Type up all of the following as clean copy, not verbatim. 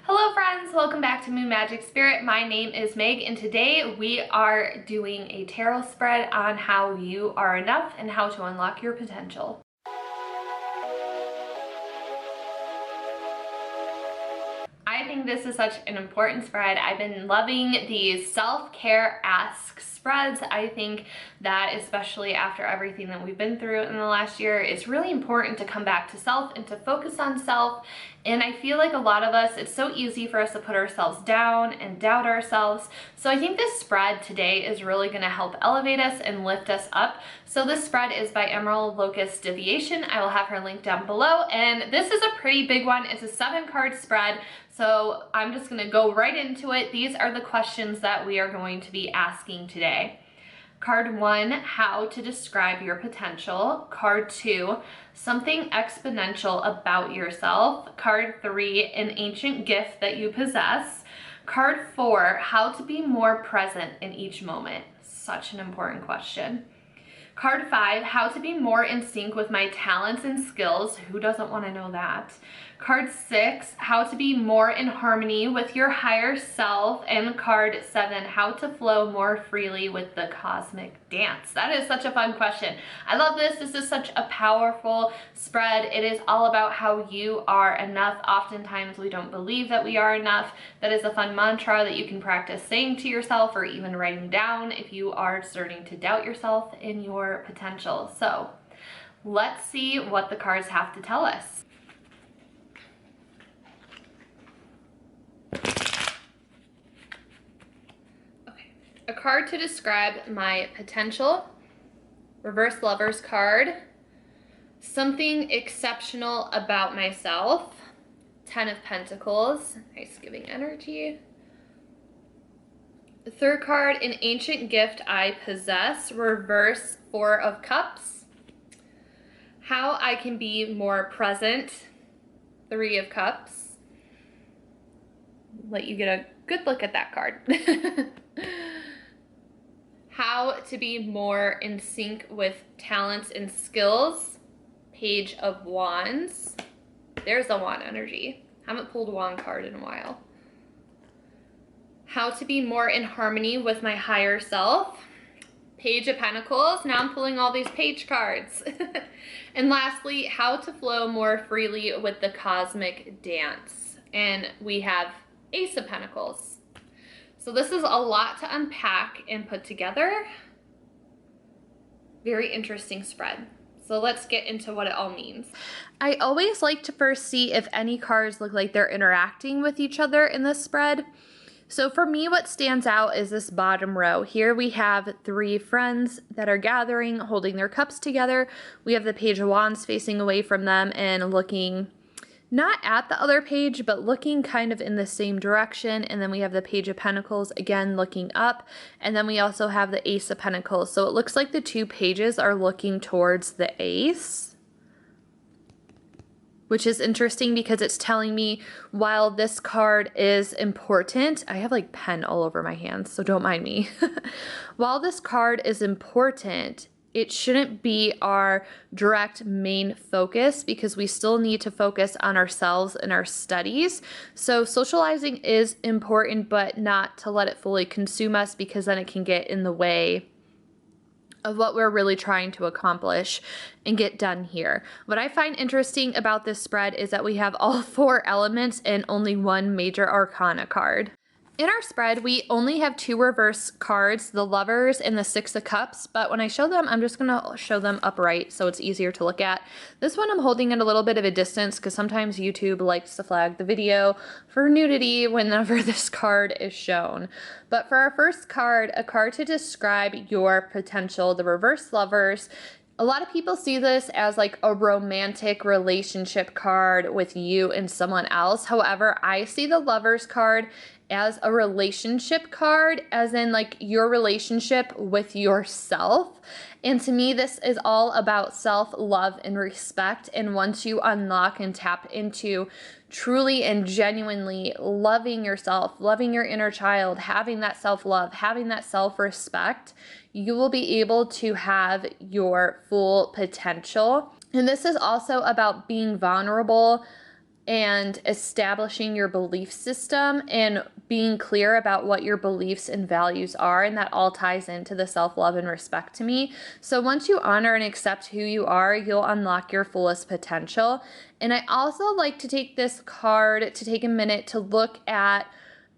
Hello friends, welcome back to Moon Magic Spirit. My name is Meg and today we are doing a tarot spread on how you are enough and how to unlock your potential. I think this is such an important spread. I've been loving these self-care-esque spreads. I think that especially after everything that we've been through in the last year, it's really important to come back to self and to focus on self. And I feel like a lot of us, it's so easy for us to put ourselves down and doubt ourselves. So I think this spread today is really going to help elevate us and lift us up. So this spread is by Emerald Locust Deviation. I will have her link down below. And this is a pretty big one. It's a 7-card spread. So I'm just going to go right into it. These are the questions that we are going to be asking today. Card 1, how to describe your potential. Card 2, something exponential about yourself. Card 3, an ancient gift that you possess. Card 4, how to be more present in each moment. Such an important question. Card 5, how to be more in sync with my talents and skills. Who doesn't want to know that? Card 6, how to be more in harmony with your higher self. And card 7, how to flow more freely with the cosmic dance. That is such a fun question. I love this. This is such a powerful spread. It is all about how you are enough. Oftentimes we don't believe that we are enough. That is a fun mantra that you can practice saying to yourself or even writing down if you are starting to doubt yourself and your potential. So let's see what the cards have to tell us. A card to describe my potential, reverse lovers card, something exceptional about myself, 10 of Pentacles, nice giving energy. The third card, an ancient gift I possess, reverse 4 of Cups, how I can be more present, 3 of Cups. Let you get a good look at that card. How to be more in sync with talents and skills, Page of Wands. There's the wand energy. Haven't pulled a wand card in a while. How to be more in harmony with my higher self, Page of Pentacles. Now I'm pulling all these page cards. And lastly, how to flow more freely with the cosmic dance. And we have Ace of Pentacles. So this is a lot to unpack and put together. Very interesting spread. So let's get into what it all means. I always like to first see if any cards look like they're interacting with each other in this spread. So for me, what stands out is this bottom row. Here we have 3 friends that are gathering, holding their cups together. We have the Page of Wands facing away from them and looking not at the other page, but looking kind of in the same direction. And then we have the Page of Pentacles again looking up. And then we also have the Ace of Pentacles. So it looks like the 2 pages are looking towards the Ace, which is interesting because it's telling me while this card is important, I have like pen all over my hands, so don't mind me. While this card is important, it shouldn't be our direct main focus because we still need to focus on ourselves and our studies. So socializing is important, but not to let it fully consume us because then it can get in the way of what we're really trying to accomplish and get done here. What I find interesting about this spread is that we have all 4 elements and only 1 major arcana card. In our spread, we only have 2 reverse cards, the Lovers and the 6 of Cups, but when I show them, I'm just going to show them upright so it's easier to look at. This one I'm holding at a little bit of a distance because sometimes YouTube likes to flag the video for nudity whenever this card is shown. But for our first card, a card to describe your potential, the reverse Lovers. A lot of people see this as like a romantic relationship card with you and someone else. However, I see the Lovers card as a relationship card, as in like your relationship with yourself. And to me, this is all about self-love and respect. And once you unlock and tap into truly and genuinely loving yourself, loving your inner child, having that self-love, having that self-respect, you will be able to have your full potential. And this is also about being vulnerable, and establishing your belief system and being clear about what your beliefs and values are. And that all ties into the self-love and respect to me. So once you honor and accept who you are, you'll unlock your fullest potential. And I also like to take this card to take a minute to look at,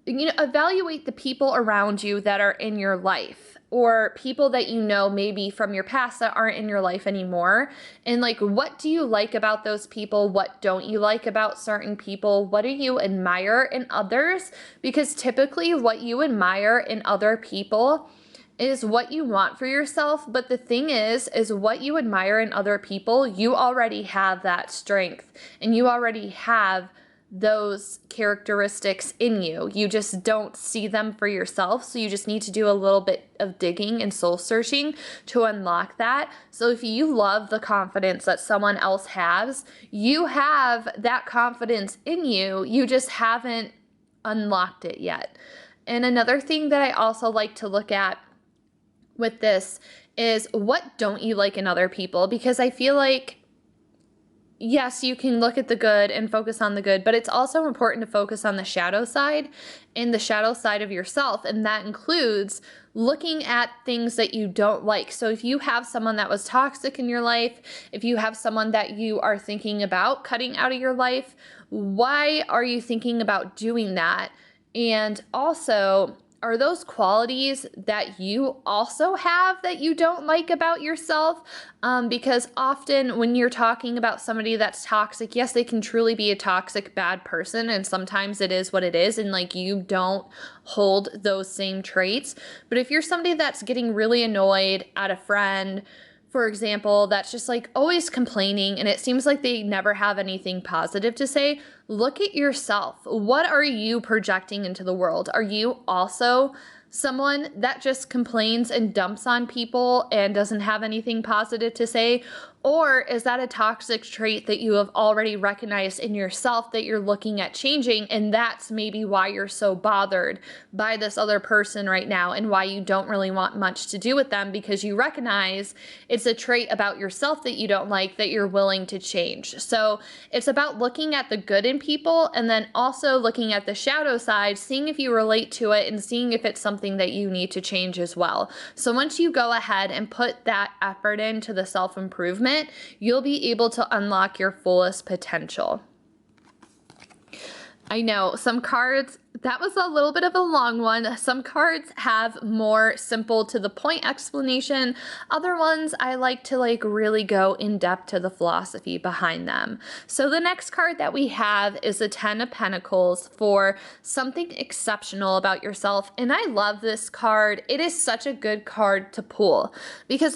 evaluate the people around you that are in your life, or people that you know maybe from your past that aren't in your life anymore. And like, what do you like about those people? What don't you like about certain people? What do you admire in others? Because typically what you admire in other people is what you want for yourself. But the thing is what you admire in other people, you already have that strength and you already have those characteristics in you. You just don't see them for yourself. So you just need to do a little bit of digging and soul searching to unlock that. So if you love the confidence that someone else has, you have that confidence in you. You just haven't unlocked it yet. And another thing that I also like to look at with this is, what don't you like in other people? Because I feel like, yes, you can look at the good and focus on the good, but it's also important to focus on the shadow side and the shadow side of yourself. And that includes looking at things that you don't like. So if you have someone that was toxic in your life, if you have someone that you are thinking about cutting out of your life, why are you thinking about doing that? And also, are those qualities that you also have that you don't like about yourself? Because often when you're talking about somebody that's toxic, yes, they can truly be a toxic, bad person. And sometimes it is what it is. And like, you don't hold those same traits. But if you're somebody that's getting really annoyed at a friend, for example, that's just like always complaining and it seems like they never have anything positive to say, look at yourself. What are you projecting into the world? Are you also someone that just complains and dumps on people and doesn't have anything positive to say? Or is that a toxic trait that you have already recognized in yourself that you're looking at changing? And that's maybe why you're so bothered by this other person right now and why you don't really want much to do with them, because you recognize it's a trait about yourself that you don't like that you're willing to change. So it's about looking at the good in people and then also looking at the shadow side, seeing if you relate to it and seeing if it's something that you need to change as well. So once you go ahead and put that effort into the self-improvement, you'll be able to unlock your fullest potential. I know some cards, that was a little bit of a long one. Some cards have more simple to the point explanation. Other ones I like to really go in depth to the philosophy behind them. So the next card that we have is the 10 of Pentacles for something exceptional about yourself. And I love this card. It is such a good card to pull because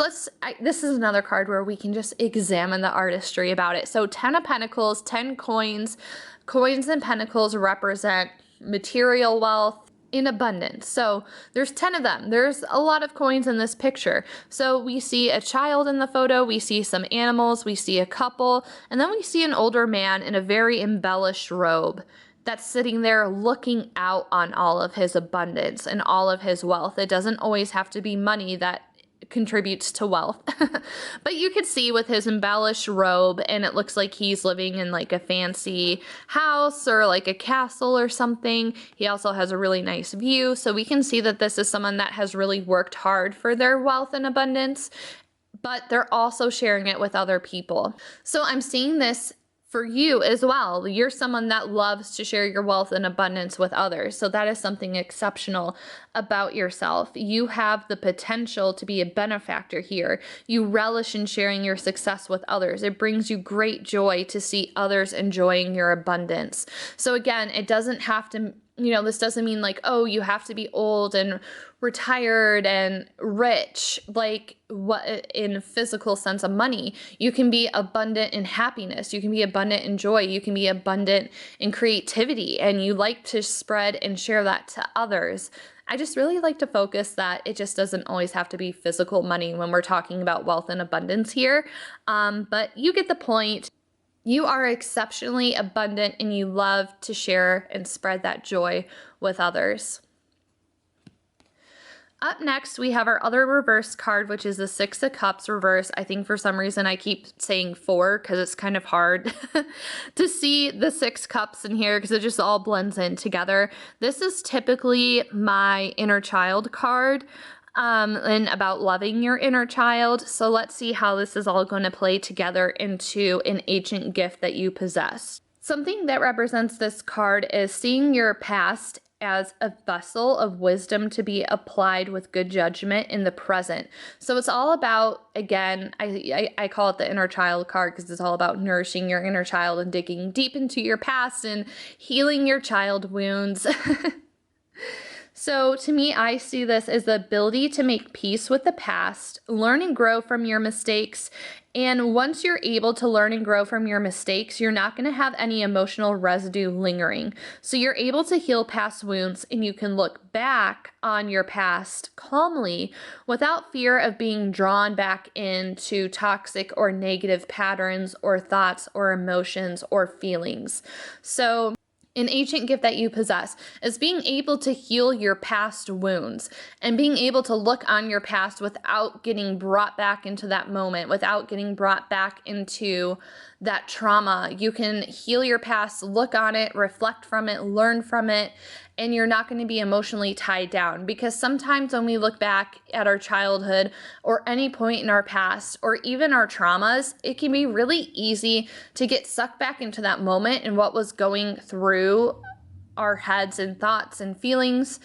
this is another card where we can just examine the artistry about it. So 10 of Pentacles, 10 coins. Coins and pentacles represent material wealth in abundance. So there's 10 of them. There's a lot of coins in this picture. So we see a child in the photo, we see some animals, we see a couple, and then we see an older man in a very embellished robe that's sitting there looking out on all of his abundance and all of his wealth. It doesn't always have to be money that contributes to wealth. But you could see with his embellished robe, and it looks like he's living in like a fancy house or like a castle or something. He also has a really nice view. So we can see that this is someone that has really worked hard for their wealth and abundance, but they're also sharing it with other people. So I'm seeing this for you as well. You're someone that loves to share your wealth and abundance with others. So that is something exceptional about yourself. You have the potential to be a benefactor here. You relish in sharing your success with others. It brings you great joy to see others enjoying your abundance. So again, it doesn't have to, this doesn't mean like, oh, you have to be old and retired and rich, like what in physical sense of money. You can be abundant in happiness. You can be abundant in joy. You can be abundant in creativity, and you like to spread and share that to others. I just really like to focus that it just doesn't always have to be physical money when we're talking about wealth and abundance here. But you get the point. You are exceptionally abundant and you love to share and spread that joy with others. Up next, we have our other reverse card, which is the Six of Cups reverse. I think for some reason I keep saying 4 because it's kind of hard to see the 6 cups in here because it just all blends in together. This is typically my inner child card. And about loving your inner child. So let's see how this is all going to play together into an ancient gift that you possess. Something that represents this card is seeing your past as a vessel of wisdom to be applied with good judgment in the present. So it's all about, again, I call it the inner child card because it's all about nourishing your inner child and digging deep into your past and healing your child wounds. So to me, I see this as the ability to make peace with the past, learn and grow from your mistakes. And once you're able to learn and grow from your mistakes, you're not going to have any emotional residue lingering. So you're able to heal past wounds and you can look back on your past calmly without fear of being drawn back into toxic or negative patterns or thoughts or emotions or feelings. So an ancient gift that you possess is being able to heal your past wounds and being able to look on your past without getting brought back into that moment, without getting brought back into that trauma. You can heal your past, look on it, reflect from it, learn from it, and you're not going to be emotionally tied down. Because sometimes when we look back at our childhood or any point in our past or even our traumas, it can be really easy to get sucked back into that moment and what was going through our heads and thoughts and feelings.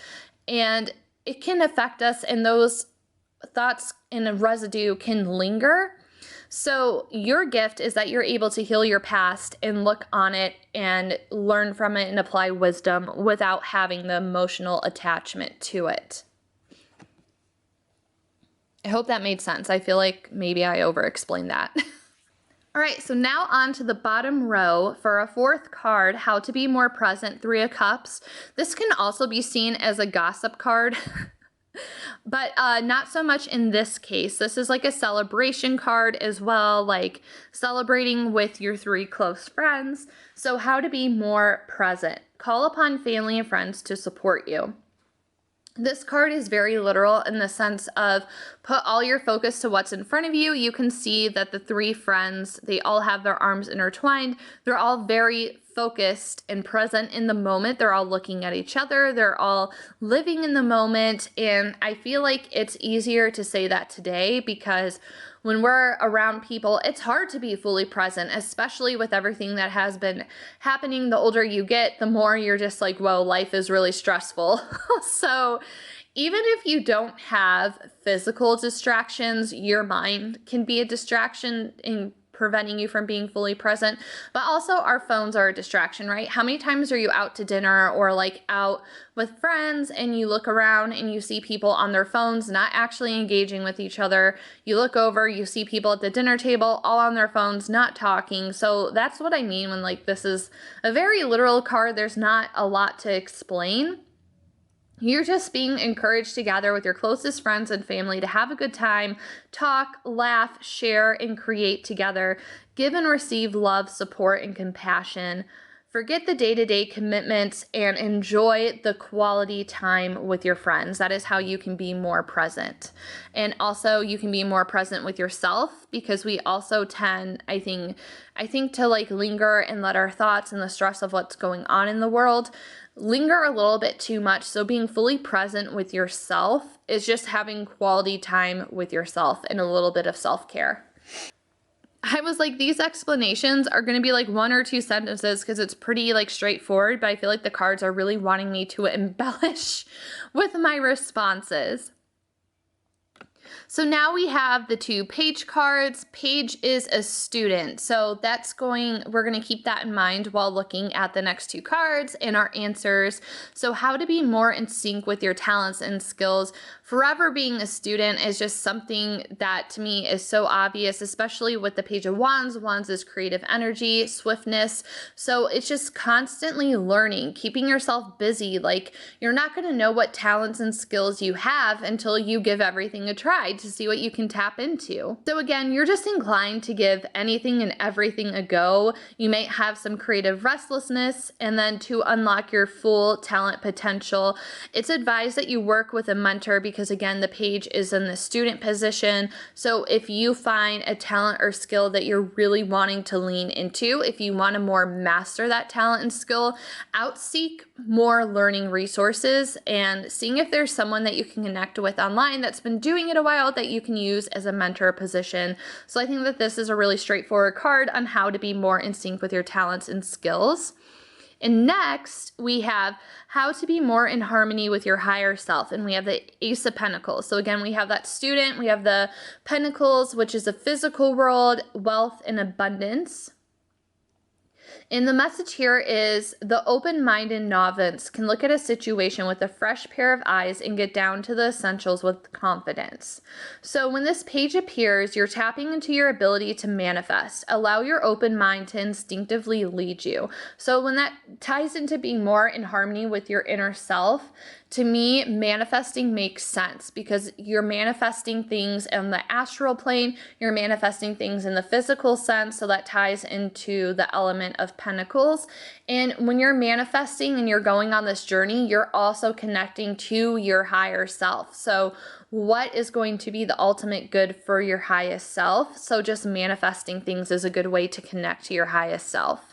And it can affect us, and those thoughts and a residue can linger. So your gift is that you're able to heal your past and look on it and learn from it and apply wisdom without having the emotional attachment to it. I hope that made sense. I feel like maybe I over-explained that. All right, so now on to the bottom row for a fourth card, How to Be More Present, 3 of Cups. This can also be seen as a gossip card. But not so much in this case. This is like a celebration card as well, like celebrating with your 3 close friends. So how to be more present. Call upon family and friends to support you. This card is very literal in the sense of put all your focus to what's in front of you. You can see that the 3 friends, they all have their arms intertwined. They're all very focused and present in the moment. They're all looking at each other. They're all living in the moment. And I feel like it's easier to say that today because when we're around people, it's hard to be fully present, especially with everything that has been happening. The older you get, the more you're just like, whoa, life is really stressful. So even if you don't have physical distractions, your mind can be a distraction in preventing you from being fully present. But also our phones are a distraction, right? How many times are you out to dinner or like out with friends and you look around and you see people on their phones not actually engaging with each other? You look over, you see people at the dinner table all on their phones, not talking. So that's what I mean when like this is a very literal card. There's not a lot to explain. You're just being encouraged to gather with your closest friends and family to have a good time, talk, laugh, share, and create together. Give and receive love, support, and compassion. Forget the day-to-day commitments and enjoy the quality time with your friends. That is how you can be more present. And also you can be more present with yourself because we also tend, I think to like linger and let our thoughts and the stress of what's going on in the world linger a little bit too much. So being fully present with yourself is just having quality time with yourself and a little bit of self-care. I was like, these explanations are going to be like 1 or 2 sentences because it's pretty like straightforward, but I feel like the cards are really wanting me to embellish with my responses. So now we have the 2 page cards. Page is a student. So we're going to keep that in mind while looking at the next 2 cards and our answers. So how to be more in sync with your talents and skills. Forever being a student is just something that to me is so obvious, especially with the Page of Wands. Wands is creative energy, swiftness. So it's just constantly learning, keeping yourself busy. Like you're not going to know what talents and skills you have until you give everything a try. ride to see what you can tap into. So again, you're just inclined to give anything and everything a go. You may have some creative restlessness, and then to unlock your full talent potential, it's advised that you work with a mentor because again, the page is in the student position. So if you find a talent or skill that you're really wanting to lean into, if you want to more master that talent and skill, outseek more learning resources and seeing if there's someone that you can connect with online that's been doing it a while that you can use as a mentor position. So I think that this is a really straightforward card on how to be more in sync with your talents and skills. And next, we have how to be more in harmony with your higher self. And we have the Ace of Pentacles. So again, we have that student, we have the Pentacles, which is a physical world, wealth, and abundance. And the message here is the open-minded novice can look at a situation with a fresh pair of eyes and get down to the essentials with confidence. So when this page appears, you're tapping into your ability to manifest. Allow your open mind to instinctively lead you. So when that ties into being more in harmony with your inner self, to me, manifesting makes sense because you're manifesting things in the astral plane, you're manifesting things in the physical sense, so that ties into the element of Pentacles. And when you're manifesting and you're going on this journey, you're also connecting to your higher self. So what is going to be the ultimate good for your highest self? So just manifesting things is a good way to connect to your highest self.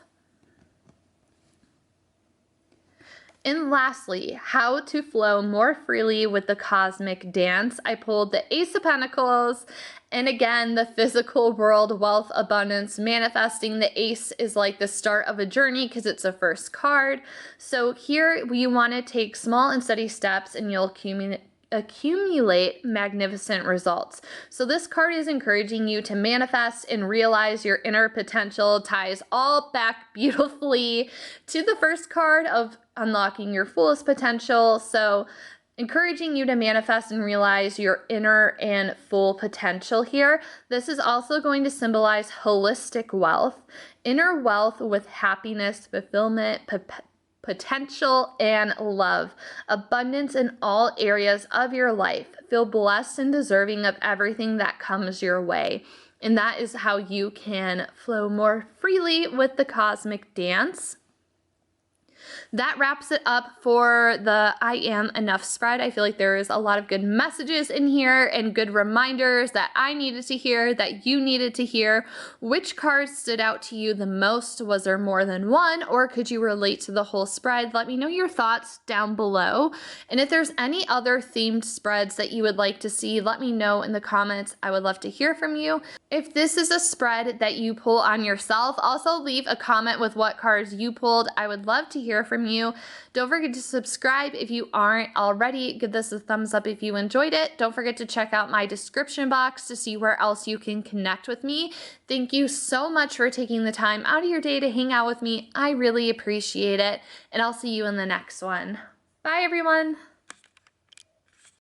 And lastly, how to flow more freely with the cosmic dance. I pulled the Ace of Pentacles, and again, the physical world, wealth, abundance, manifesting. The Ace is like the start of a journey because it's a first card. So here you want to take small and steady steps and you'll accumulate magnificent results. So this card is encouraging you to manifest and realize your inner potential. Ties all back beautifully to the first card of unlocking your fullest potential. So encouraging you to manifest and realize your inner and full potential here. This is also going to symbolize holistic wealth, inner wealth with happiness, fulfillment, potential, and love. Abundance in all areas of your life. Feel blessed and deserving of everything that comes your way. And that is how you can flow more freely with the cosmic dance. That wraps it up for the I Am Enough spread. I feel like there is a lot of good messages in here and good reminders that I needed to hear, that you needed to hear. Which cards stood out to you the most? Was there more than one, or could you relate to the whole spread? Let me know your thoughts down below. And if there's any other themed spreads that you would like to see, let me know in the comments. I would love to hear from you. If this is a spread that you pull on yourself, also leave a comment with what cards you pulled. I would love to hear from you. Don't forget to subscribe if you aren't already. Give this a thumbs up if you enjoyed it. Don't forget to check out my description box to see where else you can connect with me. Thank you so much for taking the time out of your day to hang out with me. I really appreciate it, and I'll see you in the next one. Bye, everyone.